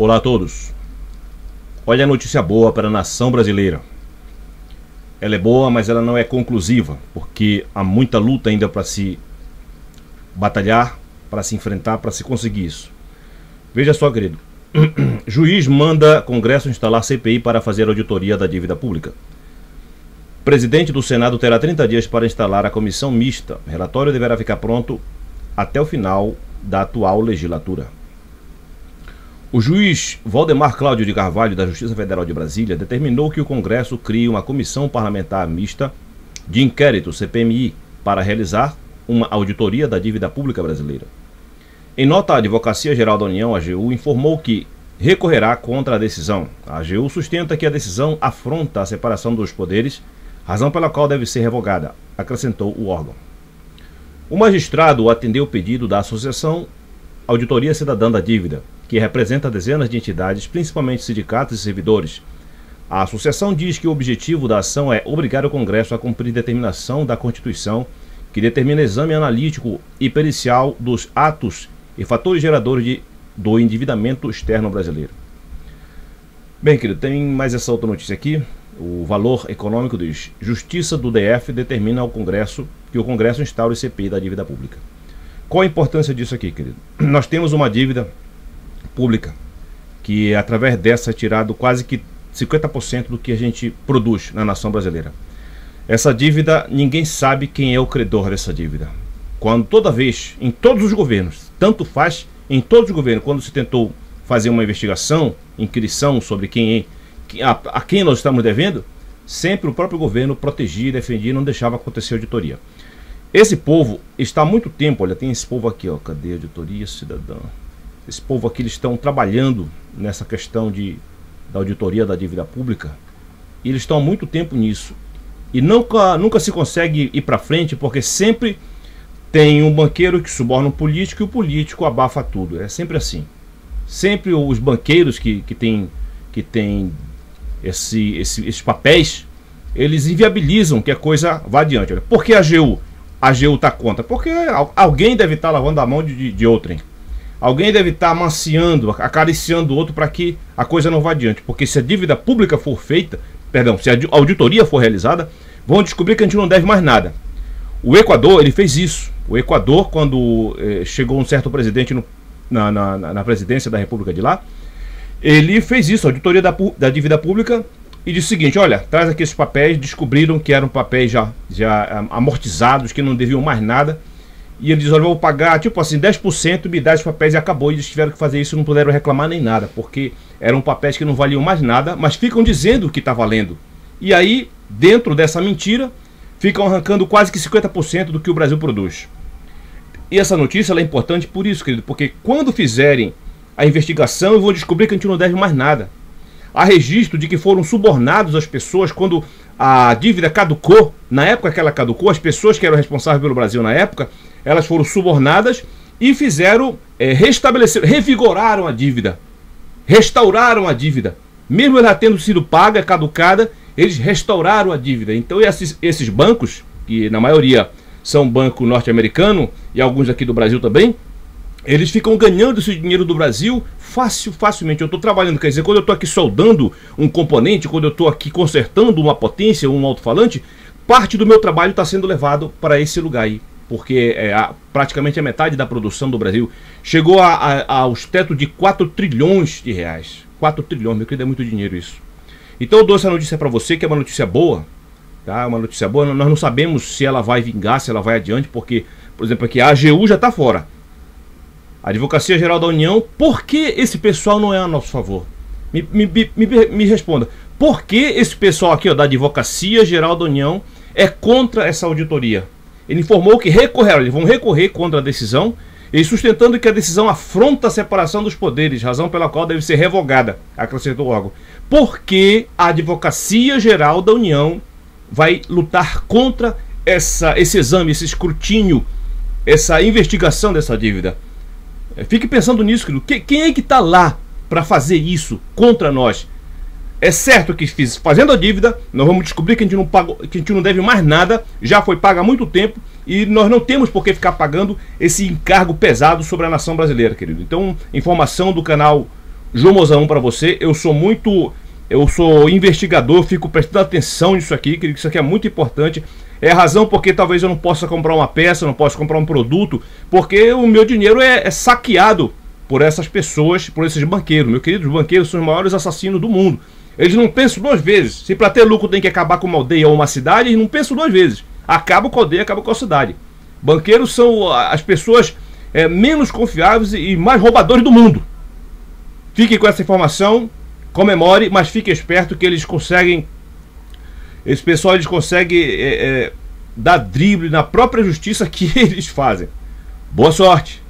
Olá a todos. Olha a notícia boa para a nação brasileira. Ela é boa, mas ela não é conclusiva, porque há muita luta ainda para se batalhar, para se enfrentar, para se conseguir isso. Veja só, querido. Juiz manda Congresso instalar CPI para fazer auditoria da dívida pública. Presidente do Senado terá 30 dias para instalar a comissão mista. O relatório deverá ficar pronto até o final da atual legislatura. O juiz Valdemar Cláudio de Carvalho, da Justiça Federal de Brasília, determinou que o Congresso crie uma comissão parlamentar mista de inquérito, CPMI, para realizar uma auditoria da dívida pública brasileira. Em nota, a Advocacia Geral da União, AGU, informou que recorrerá contra a decisão. A AGU sustenta que a decisão afronta a separação dos poderes, razão pela qual deve ser revogada, acrescentou o órgão. O magistrado atendeu o pedido da Associação Auditoria Cidadã da Dívida, que representa dezenas de entidades, principalmente sindicatos e servidores. A associação diz que o objetivo da ação é obrigar o Congresso a cumprir determinação da Constituição, que determina exame analítico e pericial dos atos e fatores geradores do endividamento externo brasileiro. Bem, querido, tem mais essa outra notícia aqui. O Valor Econômico diz: Justiça do DF determina ao Congresso que o Congresso instaure CPI da dívida pública. Qual a importância disso aqui, querido? Nós temos uma dívida pública que, através dessa, é tirado quase que 50% do que a gente produz na nação brasileira. Essa dívida, ninguém sabe quem é o credor dessa dívida. Quando toda vez, em todos os governos, tanto faz em todos os governos, quando se tentou fazer uma investigação, inquirição sobre a quem nós estamos devendo, sempre o próprio governo protegia, defendia e não deixava acontecer auditoria. Esse povo está há muito tempo, olha, tem esse povo aqui, ó, cadê a auditoria cidadã? Esse povo aqui, eles estão trabalhando nessa questão da auditoria da dívida pública, e eles estão há muito tempo nisso. E nunca se consegue ir para frente, porque sempre tem um banqueiro que suborna um político e o político abafa tudo. É sempre assim. Sempre os banqueiros que têm esses papéis, eles inviabilizam que a coisa vá adiante. Olha, por que a AGU está contra? Porque alguém deve estar lavando a mão de outrem. Alguém deve estar amaciando, acariciando o outro para que a coisa não vá adiante. Porque se a dívida pública for feita, se a auditoria for realizada, vão descobrir que a gente não deve mais nada. O Equador, ele fez isso. O Equador, quando chegou um certo presidente na presidência da República de lá, ele fez isso, a auditoria da dívida pública, e disse o seguinte: olha, traz aqui esses papéis. Descobriram que eram papéis já amortizados, que não deviam mais nada. E ele diz: olha, eu vou pagar, tipo assim, 10%, me dá esses papéis, e acabou. E eles tiveram que fazer isso, não puderam reclamar nem nada, porque eram papéis que não valiam mais nada, mas ficam dizendo que está valendo. E aí, dentro dessa mentira, ficam arrancando quase que 50% do que o Brasil produz. E essa notícia ela é importante por isso, querido, porque quando fizerem a investigação, eu vou descobrir que a gente não deve mais nada. Há registro de que foram subornados as pessoas quando a dívida caducou. Na época que ela caducou, as pessoas que eram responsáveis pelo Brasil na época, elas foram subornadas e fizeram, revigoraram a dívida, restauraram a dívida. Mesmo ela tendo sido paga, caducada, eles restauraram a dívida. Então esses bancos, que na maioria são banco norte-americano e alguns aqui do Brasil também, eles ficam ganhando esse dinheiro do Brasil facilmente. Eu estou trabalhando, quer dizer, quando eu estou aqui soldando um componente, quando eu estou aqui consertando uma potência, um alto-falante, parte do meu trabalho está sendo levado para esse lugar aí. Porque praticamente a metade da produção do Brasil chegou aos tetos de 4 trilhões de reais. 4 trilhões, meu querido, é muito dinheiro isso. Então eu dou essa notícia para você, que é uma notícia boa, tá? Uma notícia boa. Nós não sabemos se ela vai vingar, se ela vai adiante, porque, por exemplo, aqui a AGU já está fora. A Advocacia Geral da União, por que esse pessoal não é a nosso favor? Me responda. Por que esse pessoal aqui, ó, da Advocacia Geral da União é contra essa auditoria? Ele informou que eles vão recorrer contra a decisão, e sustentando que a decisão afronta a separação dos poderes, razão pela qual deve ser revogada, acrescentou o órgão. Por que a Advocacia Geral da União vai lutar contra esse exame, esse escrutínio, essa investigação dessa dívida? Fique pensando nisso, querido. Quem é que está lá para fazer isso contra nós? É certo que fazendo a dívida, nós vamos descobrir que a gente não pagou, que a gente não deve mais nada, já foi pago há muito tempo, e nós não temos por que ficar pagando esse encargo pesado sobre a nação brasileira, querido. Então, informação do canal João Mozão, para você, eu sou investigador, fico prestando atenção nisso aqui, que isso aqui é muito importante. É a razão porque talvez eu não possa comprar uma peça, não possa comprar um produto, porque o meu dinheiro é saqueado por essas pessoas, por esses banqueiros. Meus queridos, os banqueiros são os maiores assassinos do mundo. Eles não pensam duas vezes. Se para ter lucro tem que acabar com uma aldeia ou uma cidade, eles não pensam duas vezes. Acaba com a aldeia, acaba com a cidade. Banqueiros são as pessoas menos confiáveis e mais roubadores do mundo. Fiquem com essa informação, comemore, mas fique esperto que eles conseguem. Esse pessoal eles conseguem dar drible na própria justiça que eles fazem. Boa sorte!